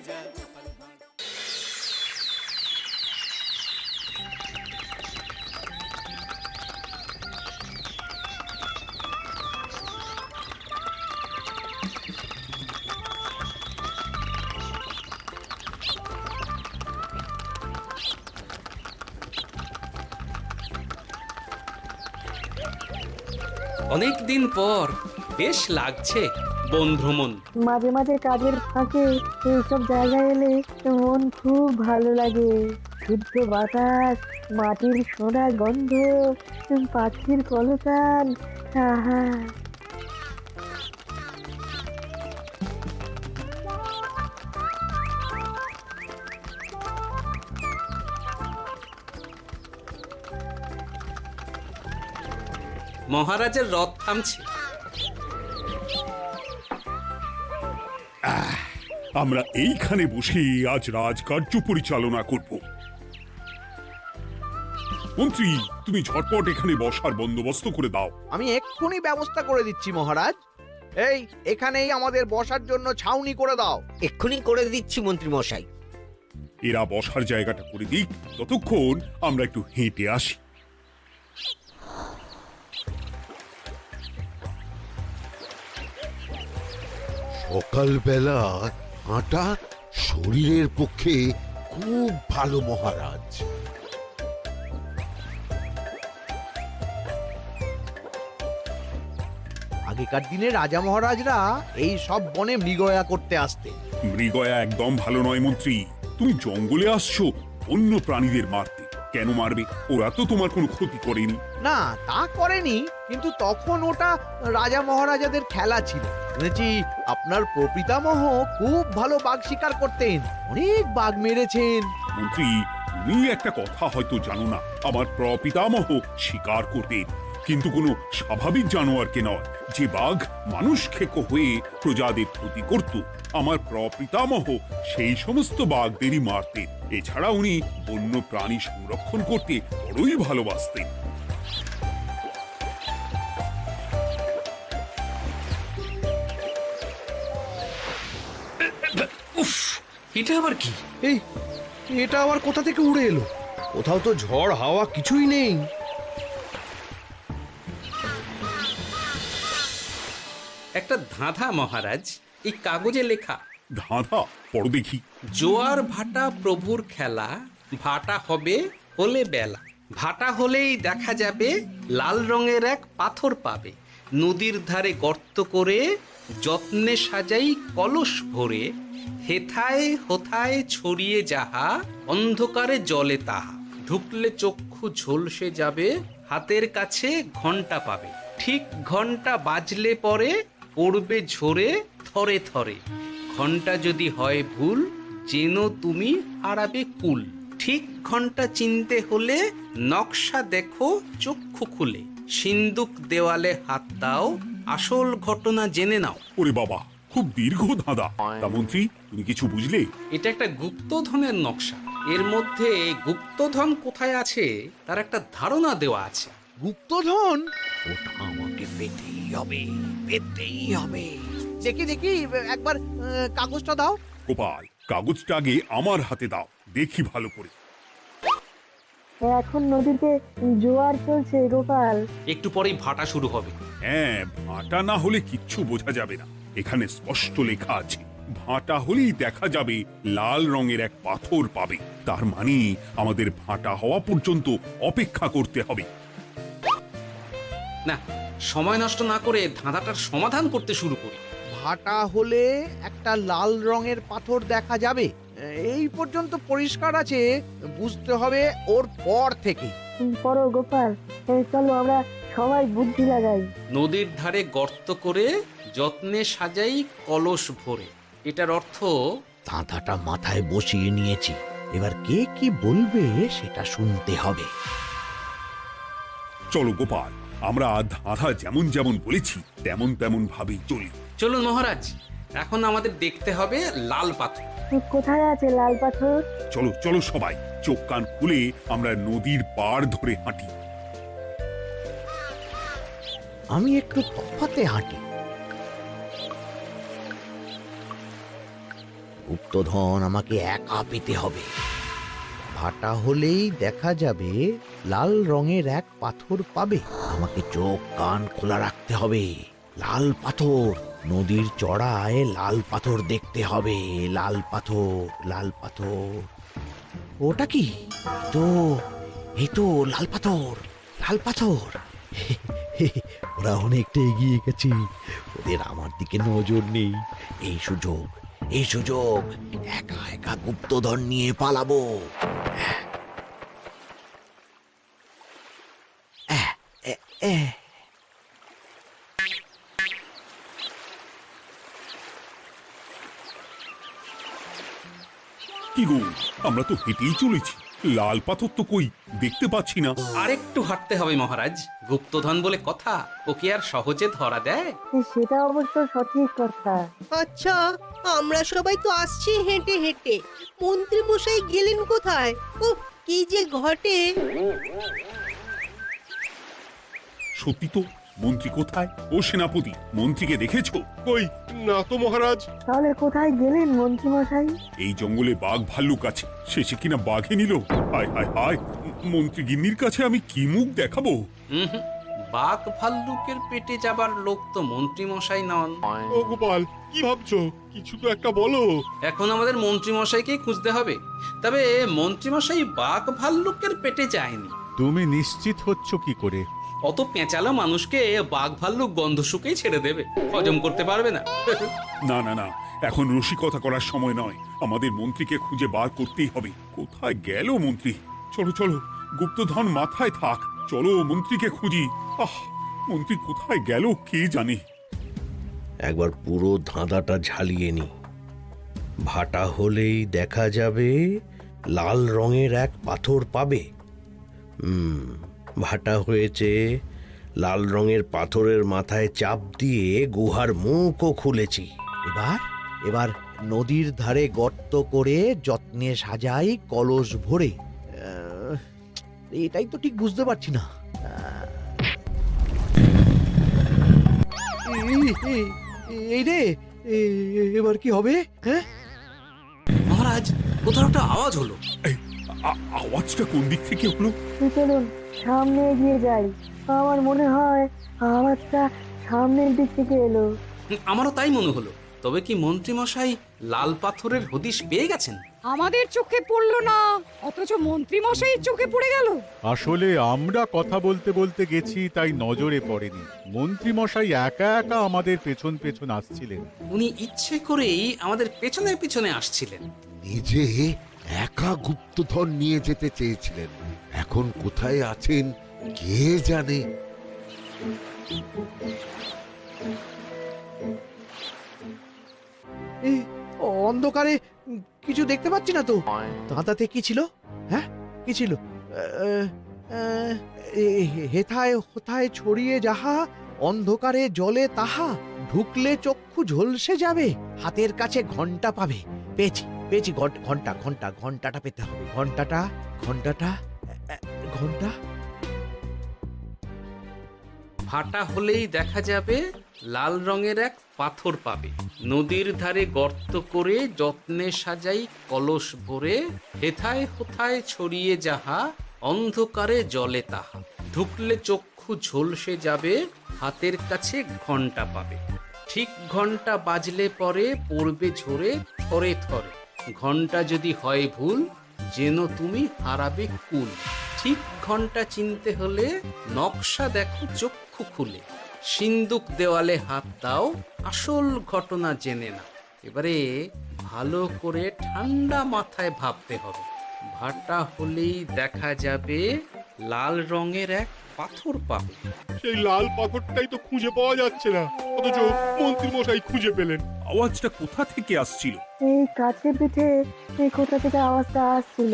जय गोपाल भांड। অনেক দিন পর বেশ লাগছে বন ভ্রমণ। মাঝে মাঝে কাজের ফাঁকে এইসব জায়গায় এলে মন খুব ভালো লাগে। শুদ্ধ বাতাস, মাটির সোনা গন্ধ, পাখির কলতান, আহা। মহারাজের রথ থামছে। আমরা এইখানে বসে আজ রাজকার্য পরিচালনা করব। মন্ত্রী, তুমি ঝটপট এখানে বসার বন্দোবস্ত করে দাও। আমি এক্ষুনি ব্যবস্থা করে দিচ্ছি মহারাজ। এই এখানেই আমাদের বসার জন্য ছাউনি করে দাও। এক্ষুনি করে দিচ্ছি মন্ত্রী মশাই। এরা বসার জায়গাটা করে দিক, ততক্ষণ আমরা একটু হেঁটে আসি। সকালবেলা হাঁটা শরীরের পক্ষে খুব ভালো মহারাজ। আগেকার দিনে রাজা মহারাজরা এই সব বনে মৃগয়া করতে আসতেন। মৃগয়া একদম ভালো নয় মন্ত্রী। তুমি জঙ্গলে আসছো অন্য প্রাণীদের মারতে। কেন মারবে? ওরা তো তোমার কোনো ক্ষতি করেনি। না, তা করেনি, কিন্তু তখন ওটা রাজা মহারাজাদের খেলা ছিল। শুনেছি আপনার প্রপিতামহ খুব ভালো বাঘ শিকার করতেন, অনেক বাঘ মেরেছেন। মন্ত্রী, তুমি একটা কথা হয়তো জানো না। আমার প্রপিতামহ শিকার করতেন, কিন্তু কোনো স্বাভাবিক জানোয়ারকে নয়, যে বাঘ মানুষ খেকো হয়ে প্রজাদের ক্ষতি করত। আমার প্রপিতামহ সেই সমস্ত বাঘদেরই মারতেন। এছাড়া উনি বন্য প্রাণী সংরক্ষণ করতে বড়ই ভালোবাসতেন। উফ, এটা আবার কি? এই এটা আবার কোথা থেকে উড়ে এলো? কোথাও তো ঝড় হাওয়া কিছুই নেই। একটা ধাঁধা মহারাজ, এই কাগজে লেখা। ধাঁধা? পড়ো দেখি। জোয়ার ভাটা প্রভুর খেলা, ভাটা হবে হলে বেলা। ভাটা হলেই দেখা যাবে লাল রঙের এক পাথর পাবে। নদীর ধারে গর্ত করে যত্নে সাজাই কলস ভরে। হেথায় হোথায় ছড়িয়ে যাহা, অন্ধকারে জলে তাহা। ঢুকলে চক্ষু ঝলসে যাবে, হাতের কাছে ঘন্টা পাবে। ঠিক ঘন্টা বাজলে পরে পড়বে ঝরে থরে থরে। ঘন্টা যদি হয় ভুল, যেন তুমি হারাবে কুল। ঠিক ঘন্টা চিনতে হলে নকশা দেখো চক্ষু খুলে। সিন্দুক দেওয়ালে হাত দাও, আসল ঘটনা জেনে নাও। ওরে বাবা, খুব দীর্ঘ ধাঁধা। তা মন্ত্রী, তুমি কিছু বুঝলে? এটা একটা গুপ্তধনের নকশা। এর মধ্যে গুপ্তধন কোথায় আছে তার একটা ধারণা দেওয়া আছে। গুপ্তধন? ওটা আমাকে পেতেই হবে, পেতেই হবে। দেখি দেখি একবার কাগজটা দাও। গোপাল, কাগজটা আগে আমার হাতে দাও, দেখি ভালো করে। এখন নদীতে জোয়ার চলছে গোপাল। একটু পরেই ভাটা শুরু হবে। হ্যাঁ, ভাটা না হলে কিচ্ছু বোঝা যাবে না। এখানে স্পষ্ট লেখা আছে, ভাটা হলেই দেখা যাবে লাল রঙের এক পাথর পাবে। তার মানে আমাদের ভাটা হওয়া পর্যন্ত অপেক্ষা করতে হবে। না, সময় নষ্ট না করে ধাঁধাটার সমাধান করতে শুরু করি। ভাটা হলে একটা লাল রঙের পাথর দেখা যাবে, এই পর্যন্ত পরিষ্কার আছে। বুঝতে হবে ওর পর থেকে। পড়ো গোপাল, চলো আমরা সবাই বুদ্ধি লাগাই। নদীর ধারে গর্ত করে যত্নে সাজাই কলস ভরে। এটার অর্থ, ধাঁধাটা মাথায় বসিয়ে নিয়েছি, এবার কে কি বলবে সেটা শুনতে হবে। চলো গোপাল, আমরা ধাঁধা যেমন যেমন বলেছি তেমন তেমন ভাবেই চলি। চলুন মহারাজ, এখন আমাদের দেখতে হবে লাল পাথর। কোথায় আছে লাল পাথর? চলো চলো সবাই, চোখ কান খুলে আমরা নদীর পাড় ধরে হাঁটি। আমি একটু তফাতে হাঁটি। গুপ্তধন আমাকে একা পেতে হবে। ভাটা হলেই দেখা যাবে লাল রঙের এক পাথর পাবে। আমাকে চোখ কান খোলা রাখতে হবে। লাল পাথর, নদীর চড়ায় লাল পাথর দেখতে হবে। লাল পাথর, লাল পাথর। ওটা কি? তো এই তো লাল পাথর, লাল পাথর। ওরা অনেকটা এগিয়ে গেছে, ওদের আমার দিকে নজর নেই। এই সুযোগ, এই সুযোগ, একা একা গুপ্তধন নিয়ে পালাবো। কি গো, আমরা তো হেঁটেই চলেছি, লাল পাথর তো কই দেখতে পাচ্ছি না। আরেকটু হাঁটতে হবে মহারাজ, গুপ্তধন বলে কথা, ওকে আর সহজে ধরা দেয়? সেটা অবশ্য সঠিক কথা। আচ্ছা, আমরা সবাই তো আসছি হেঁটে হেঁটে, মন্ত্রী মশাই গেলেন কোথায়? ও কি যে ঘটে! সত্যি তো, মন্ত্রী কোথায়? ও সেনাপতি, মন্ত্রীকে দেখেছো? কই, না তো মহারাজ। তাহলে কোথায় গেলেন মন্ত্রী মশাই? এই জঙ্গলে বাঘ ভাল্লুক আছে, শেষে কিনা বাঘে নিল। হায় হায় হায়, মন্ত্রী গিন্নির কাছে আমি কি মুখ দেখাবো? হুম, বাঘ ভাল্লুকের পেটে যাবার লোক তো মন্ত্রী মশাই নন। ও গোপাল, কি ভাবছো? কিছু তো একটা বলো। এখন আমাদের মন্ত্রী মশাইকেই খুঁজতে হবে। তবে মন্ত্রী মশাই বাঘ ভাল্লুকের পেটে যায়নি। তুমি নিশ্চিত হচ্ছ কি করে? অত পেঁচালো মানুষকে বাঘ ভাল্লুক গন্ধ শুকেই ছেড়ে দেবে, হজম করতে পারবে না। না না না, এখন রসিকতা করার সময় নয়, আমাদের মন্ত্রীকে খুঁজে বার করতেই হবে। কোথায় গেল মন্ত্রী? চলো চলো, গুপ্তধন মাথায় থাক, চলো মন্ত্রীকে খুঁজি। আহ, মন্ত্রী কোথায় গেল কে জানে। একবার পুরো ধাঁধাটা ঝালিয়ে নি। ভাটা হলেই দেখা যাবে লাল রঙের এক পাথর পাবে। ভাটা হয়েছে, লাল রঙের পাথরের মাথায় চাপ দিয়ে গুহার মুখও খুলেছি। এবার এবার নদীর ধারে গর্ত করে যত্নে সাজাই কলস ভরে। এটাই তো ঠিক বুঝতে পারছি না। এই রে, এবার কি হবে? হ্যাঁ মহারাজ, কোথাও একটা আওয়াজ হলো। এই, আওয়াজটা কোন দিক থেকে হলো? চলুন সামনে এগিয়ে যাই। আমার মনে হয় আওয়াজটা সামনের দিক থেকে এলো। আমারও তাই মনে হলো। তবে কি মন্ত্রী মশাই লাল পাথরের হদিশ পেয়ে গেছেন? আমাদের চোখে পড়লো না, অথচ মন্ত্রী মশাইয়ের চোখে পড়ে গেল। আসলে আমরা কথা বলতে বলতে গেছি, তাই নজরে পড়েনি। মন্ত্রী মশাই একা একা আমাদের পেছন পেছন আসছিলেন। উনি ইচ্ছে করেই আমাদের পেছনে পেছনে আসছিলেন। নিজে একা গুপ্তধন নিয়ে যেতে চেয়েছিলেন, এখন কোথায় আছেন কে জানে। অন্ধকারে কিছু দেখতে পাচ্ছি না তো। দাঁতাতে কি ছিল? হ্যাঁ, কি ছিল? হেথায় হোথায় ছড়িয়ে যাহা, অন্ধকারে জলে তাহা, ঢুকলে চক্ষু ঝলসে যাবে, হাতের কাছে ঘন্টা পাবে। পেয়েছি পেয়েছি, ঘন্টা ঘন্টা ঘন্টাটা পেতে হবে। ঘন্টাটা ঘন্টাটা ঘন্টা। ভাটা হলেই দেখা যাবে লাল রঙের এক পাথর পাবে। নদীর ধারে গর্ত করে যত্নে সাজাই কলস ভরে, হেথায় হোথায় ছড়িয়ে যাহা, অন্ধকারে জলে তাহা, ঢুকলে চক্ষু ঝলসে যাবে, হাতের কাছে ঘন্টা পাবে। ঠিক ঘন্টা বাজলে পরে পড়বে ঝরে থরে থরে, ঘন্টা যদি হয় ভুল যেন তুমি হারাবে কুল। ঠিক ঘন্টা চিনতে হলে নকশা দেখো চক্ষু খুলে, সিন্দুক দেওয়ালে হাত দাও, আসল ঘটনা জেনে না। এবারে ভালো করে ঠান্ডা মাথায় ভাবতে হবে। ভাটা হলেই দেখা যাবে লাল রঙের এক পাথর পাবে। সেই লাল পাথরটাই তো খুঁজে পাওয়া যাচ্ছে না, অথচ মন্ত্রী মশাই খুঁজে পেলেন। আওয়াজটা কোথা থেকে আসছিল? এই কাছে পিঠে এই কোথা থেকে আওয়াজটা আসছিল।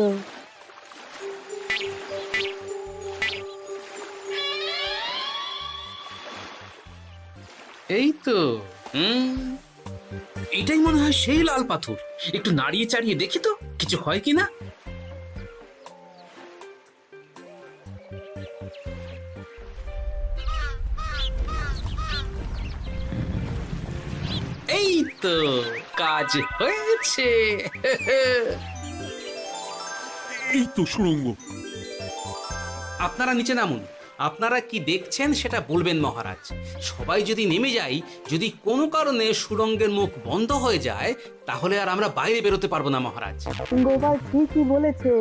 এই তো, এটাই মনে হয় সেই লাল পাথর। একটু নাড়িয়ে চাড়িয়ে দেখি তো কিছু হয় কিনা। এই তো, কাজ হয়েছে। এই তো সুড়ঙ্গ। আপনারা নিচে নামুন। আপনারা কি দেখছেন সেটা বলবেন মহারাজ। সবাই যদি নেমে যাই, যদি কোনো কারণে সুড়ঙ্গের মুখ বন্ধ হয়ে যায়, তাহলে আর আমরা বাইরে বেরোতে পারবো না মহারাজ। গোপাল ঠিকই বলেছে,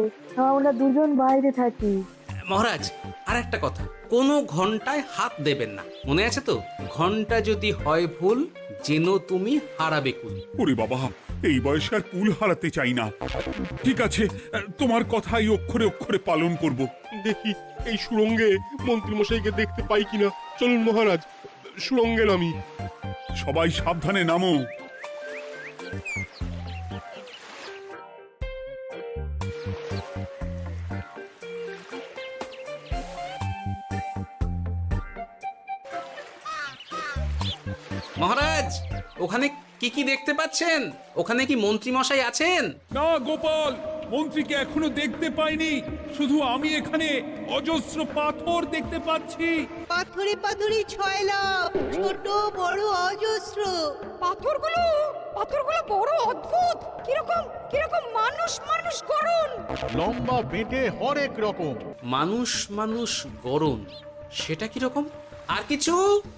আমরা দুজন বাইরে থাকি। মহারাজ, আর একটা কথা, কোনো ঘন্টায় হাত দেবেন না, মনে আছে তো? ঘন্টা যদি হয় ভুল, যেন তুমি হারাবে কুল। ওরে বাবা, এই বয়সে আর কুল হারাতে চাই না। ঠিক আছে, তোমার কথাই অক্ষরে অক্ষরে পালন করব। দেখি এই সুরঙ্গে মন্ত্রীমশাইকে দেখতে পাই কিনা। চলুন মহারাজ, সুরঙ্গে নামি। সবাই সাবধানে নামো। মহারাজ, ওখানে কি কি দেখতে পাচ্ছেন? ওখানে কি মন্ত্রী মশাই আছেন? না গোপাল, মন্ত্রীকে এখনো দেখতে পাইনি। শুধু আমি এখানে অজস্র পাথর দেখতে পাচ্ছি। পাথরে পাথরে ছয় লাভ, ছোট বড় অজস্র। পাথরগুলো বড় অদ্ভুত, কিরকম কিরকম মানুষ মানুষ করুন। লম্বা বেটে হরেক রকম। মানুষ মানুষ গরম, সেটা কি রকম? আর কিছু?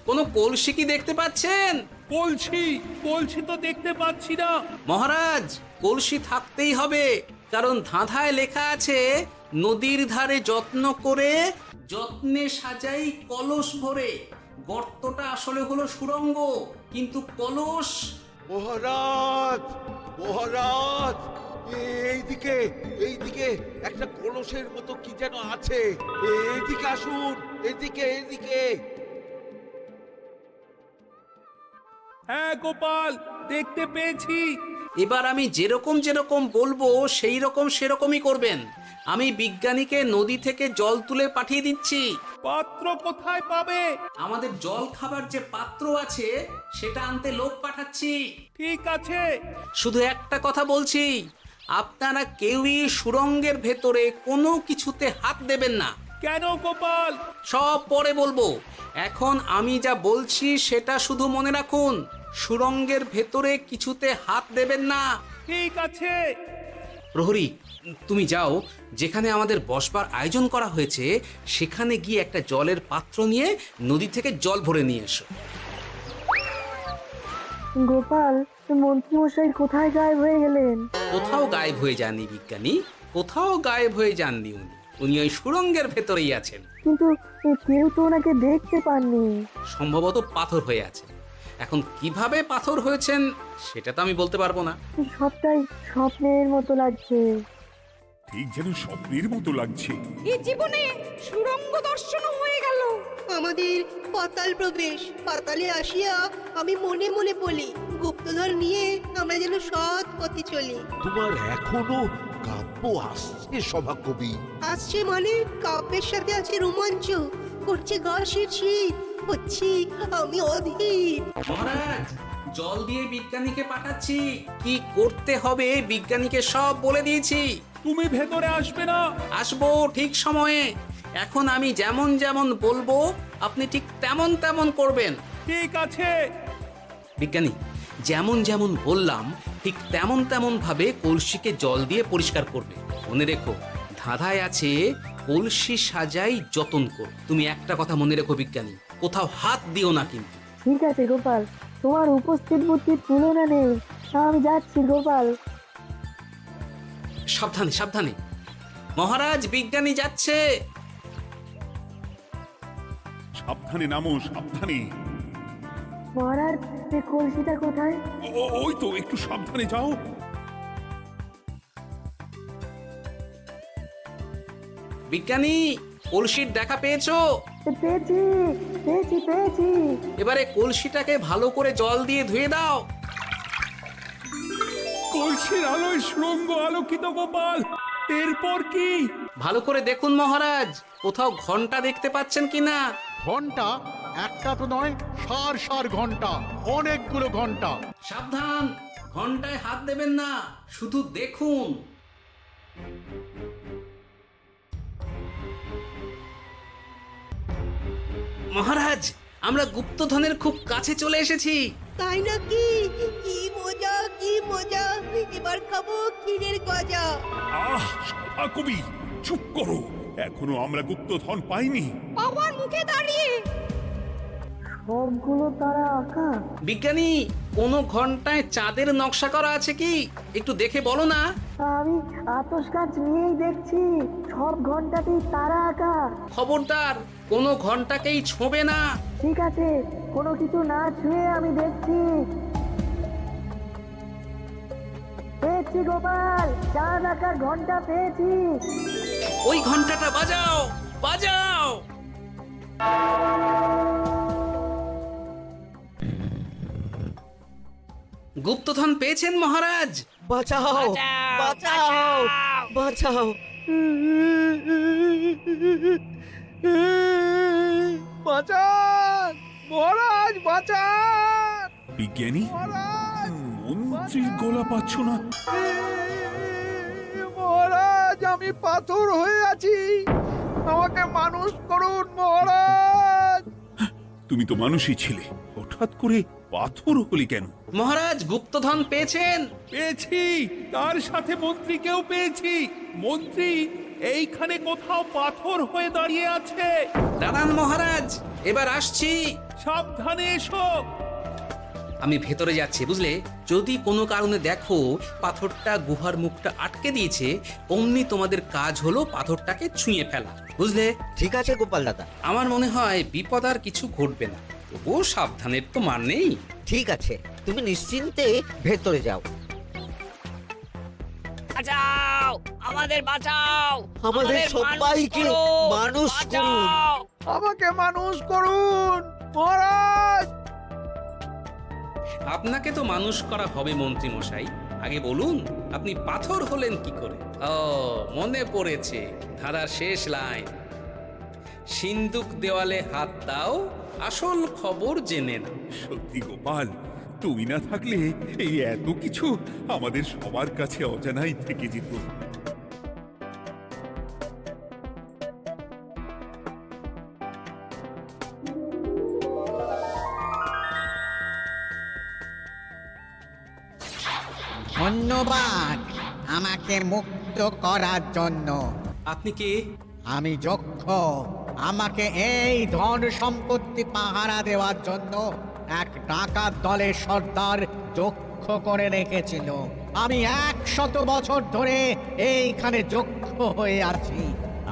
কোনো কলসি কি দেখতে পাচ্ছেন? কলসি তো দেখতে পাচ্ছি না। মহারাজ, কলসি থাকতেই হবে, কারণ ধাঁধায় লেখা আছে, নদীর ধারে যত্ন করে যত্নে সাজাই কলস ভরে। গর্তটা আসলে হলো সুড়ঙ্গ, কিন্তু কলস। মহারাজ, মহারাজ, এইদিকে এইদিকে একটা কলসের মতো কি যেন আছে। এইদিকে আসুন, এদিকে এদিকে। হ্যাঁ গোপাল, দেখতে পেয়েছি। এবার আমি যেরকম যেরকম বলবো সেই রকম সেরকমই করবেন। আমি বিজ্ঞানীকে নদী থেকে জল তুলে পাঠিয়ে দিচ্ছি। পাত্র কোথায় পাবে? আমাদের জল খাবার যে পাত্র আছে সেটা আনতে লোক পাঠাচ্ছি। ঠিক আছে। শুধু একটা কথা বলছি, আপনারা কেউই সুড়ঙ্গের ভেতরে কোনো কিছুতে হাত দেবেন না। কেন গোপাল? সব পরে বলবো, এখন আমি যা বলছি সেটা শুধু মনে রাখুন। সুড়ঙ্গের ভেতরে কিছুতে হাত দেবেন না। ঠিক আছে। প্রহরী, তুমি যাও, যেখানে আমাদের বসবার আয়োজন করা হয়েছে সেখানে গিয়ে একটা জলের পাত্র নিয়ে নদী থেকে জল ভরে নিয়ে এসো। গোপাল, মন্ত্রীমশাই কোথায় গায়েব হয়ে গেলেন? কোথাও গায়েব হয়ে যাননি বিজ্ঞানী, কোথাও গায়েব হয়ে যাননি উনি। উনি ওই সুড়ঙ্গের ভেতরেই আছেন। কিন্তু কেউ তো ওনাকে দেখতে পাননি। সম্ভবত পাথর হয়ে আছে। এখন কিভাবে পাথর হয়েছেন সেটা তো আমি বলতে পারবো না। সবটাই স্বপ্নের মতো লাগছে। ঠিক যেন স্বপ্নের মতো লাগছে। এই জীবনে সুরঙ্গ দর্শন হয়ে গেল। আমাদের পাতাল প্রবেশ। পাতালে আসিয়া আমি মনে মনে বলি, গুপ্তধন নিয়ে আমরা যেন সৎ পথে চলি। তোমার এখনো কাব্য আসছে সভাকবি? আসছে মানে কাব্যের সাথে আছে রোমাঞ্চ, করছে গা শীত, হচ্ছি আমি অধীর। মহারাজ, জল দিয়ে বিজ্ঞানীকে পাঠাচ্ছি। কি করতে হবে বিজ্ঞানীকে সব বলে দিয়েছি। তুমি ভেতরে আসবে না? আসবো ঠিক সময়ে। এখন আমি যেমন যেমন বলবো আপনি ঠিক তেমন তেমন করবেন। ঠিক আছে। বিজ্ঞানী, যেমন যেমন বললাম ঠিক তেমন তেমন ভাবে কলসিকে জল দিয়ে পরিষ্কার করবে। মনে রেখো, ধাঁধায় আছে কলসি সাজাই যতন কর। তুমি একটা কথা মনে রেখো বিজ্ঞানী, কোথাও হাত দিও না কিন্তু। ঠিক আছে গোপাল, তোমার উপস্থিত বুদ্ধির তুলনা নেই। আমি যাচ্ছি গোপাল। সাবধানে সাবধানে। মহারাজ, বিজ্ঞানী যাচ্ছে। সাবধানে নামো, সাবধানে। মহারাজ, কলসিটা কোথায়? ওই তো, একটু সাবধানে যাও। বিজ্ঞানী, কলসির দেখা পেয়েছো? পেয়েছি পেয়েছি পেয়েছি। এবারে কলসিটাকে ভালো করে জল দিয়ে ধুয়ে দাও। কলসির আলোয় সুড়ঙ্গ আলোকিত গোপাল। এরপর কি? ভালো করে দেখুন মহারাজ, কোথাও ঘন্টা দেখতে পাচ্ছেন কিনা। ঘন্টা? একটা তো নয়, সার সার ঘন্টা, অনেকগুলো ঘন্টা। সাবধান, ঘন্টায় হাত দেবেন না, শুধু দেখুন। মহারাজ, আমরা গুপ্তধনের খুব কাছে চলে এসেছি। তাই নাকি? কি মজা কি মজা, এবার খাবো ক্ষীরের গজা। আহ সভা কবি, চুপ করো, এখনো আমরা গুপ্তধন পাইনি। আমার মুখে দাঁড়িয়ে সবগুলো তারা আঁকা। বিজ্ঞানী, কোনো ঘন্টায় চাঁদের নকশা করা আছে কি? একটু দেখে বলো না। আমি আতস কাজ নিয়েই দেখছি, সব ঘন্টাতেই তারা আঁকা। খবরদার, কোনো ঘন্টাকেই ছোঁবে না। ঠিক আছে, কোনো কিছু না ছুঁয়ে আমি দেখছি। পেয়েছি গোপাল, চাঁদ আঁকার ঘন্টা পেয়েছি। ওই ঘন্টাটা বাজাও, বাজাও। গুপ্তধন পেয়েছেন মহারাজ? বাঁচাও বাঁচাও বাঁচাও। বাঁচান মহারাজ, বাঁচান বিজ্ঞানী, মহারাজ, মন্ত্রীর গলা পাচ্ছ না? মহারাজ, আমি পাথর হয়ে আছি, আমাকে মানুষ করুন মহারাজ। তুমি তো মানুষই ছিলে, হঠাৎ করে পাথর হলি কেন? মহারাজ, গুপ্তধন পেয়েছেন? পেয়েছি, তার সাথে মন্ত্রীকেও পেয়েছি। মন্ত্রী এইখানে কোথাও পাথর হয়ে দাঁড়িয়ে আছে। দাঁড়ান মহারাজ, এবার আসছি। সাবধানে এসো। আমি ভেতরে যাচ্ছি, বুঝলে? যদি কোনো কারণে দেখো পাথরটা গুহার মুখটা আটকে দিয়েছে, অমনি তোমাদের কাজ হলো পাথরটাকে ছুঁয়ে ফেলা, বুঝলে? ঠিক আছে গোপাল দাদা। আমার মনে হয় বিপদ আর কিছু ঘটবে না, তবুও সাবধানের তো মান নেই। ঠিক আছে, তুমি নিশ্চিন্তে ভেতরে যাও। বাঁচাও, আমাদের বাঁচাও, আমাদের সবাইকে মানুষ করুন। আমাকে মানুষ করুন মহারাজ। আপনাকে তো মানুষ করা হবে মন্ত্রী মশাই। আগে বলুন, আপনি পাথর হলেন কি করে? ও, মনে পড়েছে, ধারার শেষ লাইন, সিন্দুক দেওয়ালে হাত দাও, আসল খবর জেনে না। সত্যি গোপাল, তুমি না থাকলে এই এত কিছু আমাদের সবার কাছে অজানাই থেকে যেত। ধন্যবাদ আমাকে মুক্ত করার জন্য। আপনি কে? আমি যক্ষ। আমাকে এই ধন সম্পত্তি পাহারা দেওয়ার জন্য এক ডাকাত দলের সর্দার যক্ষ করে রেখেছিল। আমি 100 বছর ধরে এইখানে যক্ষ হয়ে আছি।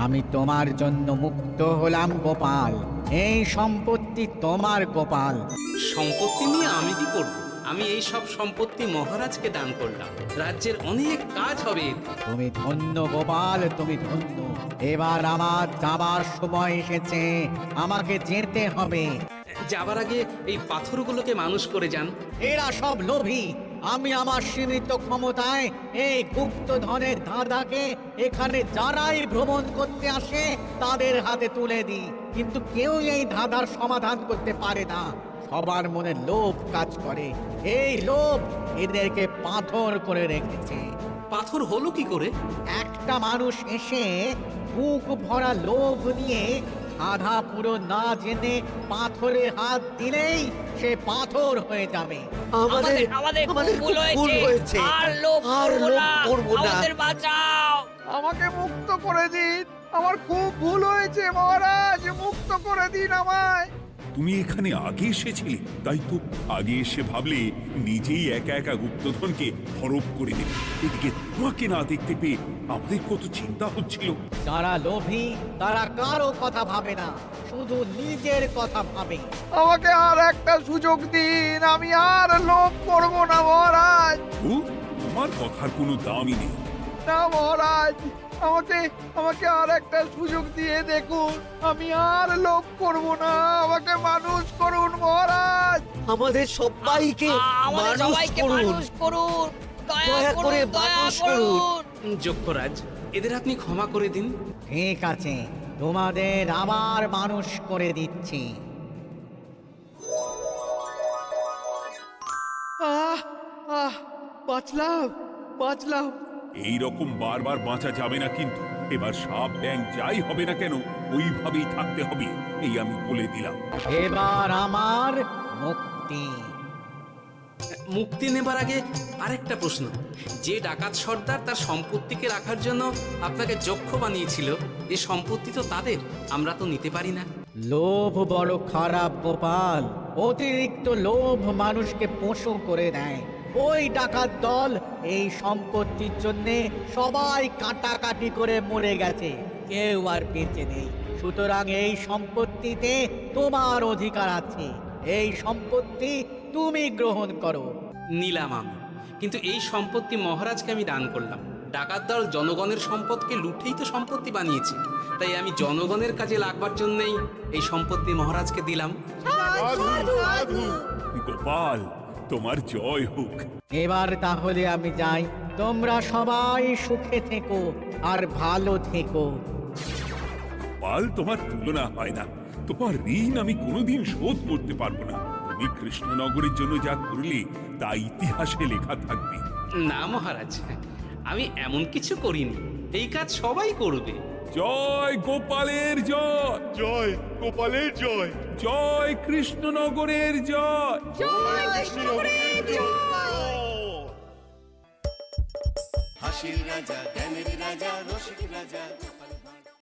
আমি তোমার জন্য মুক্ত হলাম গোপাল। এই সম্পত্তি তোমার গোপাল। সম্পত্তি নিয়ে আমি কি করব? আমি এই সব সম্পত্তি মহারাজকে দান করলাম, রাজ্যের অনেক কাজ হবে এতে। তুমি ধন্য গোপাল, তুমি ধন্য। এবার আমার যাবার সময় এসেছে, আমাকে যেতে হবে। যাবার আগে এই পাথরগুলোকে মানুষ করে যান। এরা সব লোভী। আমি আমার সীমিত ক্ষমতায় এই গুপ্তধনের ধাঁধাকে এখানে যারাই ভ্রমণ করতে আসে তাদের হাতে তুলে দিই, কিন্তু কেউ এই ধাঁধার সমাধান করতে পারে না। সবার মনে লোভ কাজ করে, এই লোভ এদেরকে পাথর করে রেখেছে। পাথর হলো কি করে? একটা মানুষ এসে বুক ভরা লোভ নিয়ে আধা পুরো না জেনে পাথরে হাত দিলেই সে পাথর হয়ে যাবে। আমাদের আমাদের আমাদের ভুল ভুল হয়েছে, আর লোভ আর করবো লোভ না। করবো না। আমাদের বাঁচাও। আমাকে মুক্ত করে দিন, আমার খুব ভুল হয়েছে মহারাজ, মুক্ত করে দিন আমায়। তুমি এখানে আগে এসেছিলে, তাই তো আগে এসে ভাবলে নিজেই একা একা গুপ্তধনকে হরপ করে দেবে। এদিকে তোমাকে না দেখতে পেয়ে আমাদের কত চিন্তা হচ্ছিল। যারা লোভী তারা কারো কথা ভাবে না, শুধু নিজের কথা ভাবে। আমাকে আর একটা সুযোগ দিন, আমি আর লোভ করব না মহারাজ। ও, তোমার কথার কোনো দামই নেই। না মহারাজ, আমাকে আমাকে আর একটা সুযোগ দিয়ে দেখুন, আমি আর লোভ করব না, আমাকে মানুষ করুন মহারাজ। আমাদের সবাইকে আমাদের মানুষ সবাইকে করুন। মানুষ করুন, দয়া দয়া করে করুন, দয়া মানুষ করুন। করুন। যক্ষরাজ, এদের আপনি ক্ষমা করে দিন। ঠিক আছে, তোমাদের আবার মানুষ করে দিচ্ছি। আহ আহ, বাঁচলাম বাঁচলাম। এই রকম বারবার বাঁচা যাবে না, কিন্তু এবার সাপ ব্যাং যাই হবে না কেন ওইভাবেই থাকতে হবে, এই আমি বলে দিলাম। এবার আমার মুক্তি। মুক্তি নেবার আগে আরেকটা প্রশ্ন, যে ডাকাত সর্দার তার সম্পত্তিকে রাখার জন্য আপনাকে যক্ষ বানিয়েছিল, এ সম্পত্তি তো তাদের, আমরা তো নিতে পারি না। লোভ বড় খারাপ গোপাল, অতিরিক্ত লোভ মানুষকে পশু করে দেয়। ওই ডাকাত দল এই সম্পত্তির জন্যে সবাই কাটাকাটি করে মরে গেছে, কেউ আর বেঁচে নেই। সুতরাং এই সম্পত্তিতে তোমার অধিকার আছে, এই সম্পত্তি তুমি গ্রহণ করো। নিলাম আমি, কিন্তু এই সম্পত্তি মহারাজকে আমি দান করলাম। ডাকাত দল জনগণের সম্পদকে লুঠেই তো সম্পত্তি বানিয়েছে, তাই আমি জনগণের কাজে লাগবার জন্যই এই সম্পত্তি মহারাজকে দিলাম। গোপাল, তোমার জয় হোক। এবার তাহলে আমি যাই, তোমরা সবাই সুখে থেকো আর ভালো থেকো। গোপাল, তোমার তুলনা হয় না। তোমার ঋণ আমি কোনোদিন শোধ করতে পারবো না। তুমি কৃষ্ণনগরের জন্য যা করলে তা ইতিহাসে লেখা থাকবে। না মহারাজ, আমি এমন কিছু করিনি, এই কাজ সবাই করবে। জয় গোপালের জয়, জয় গোপালের জয়, জয় কৃষ্ণনগরের জয়। হাসির রাজা, জ্ঞানের রাজা, রসিক রাজা।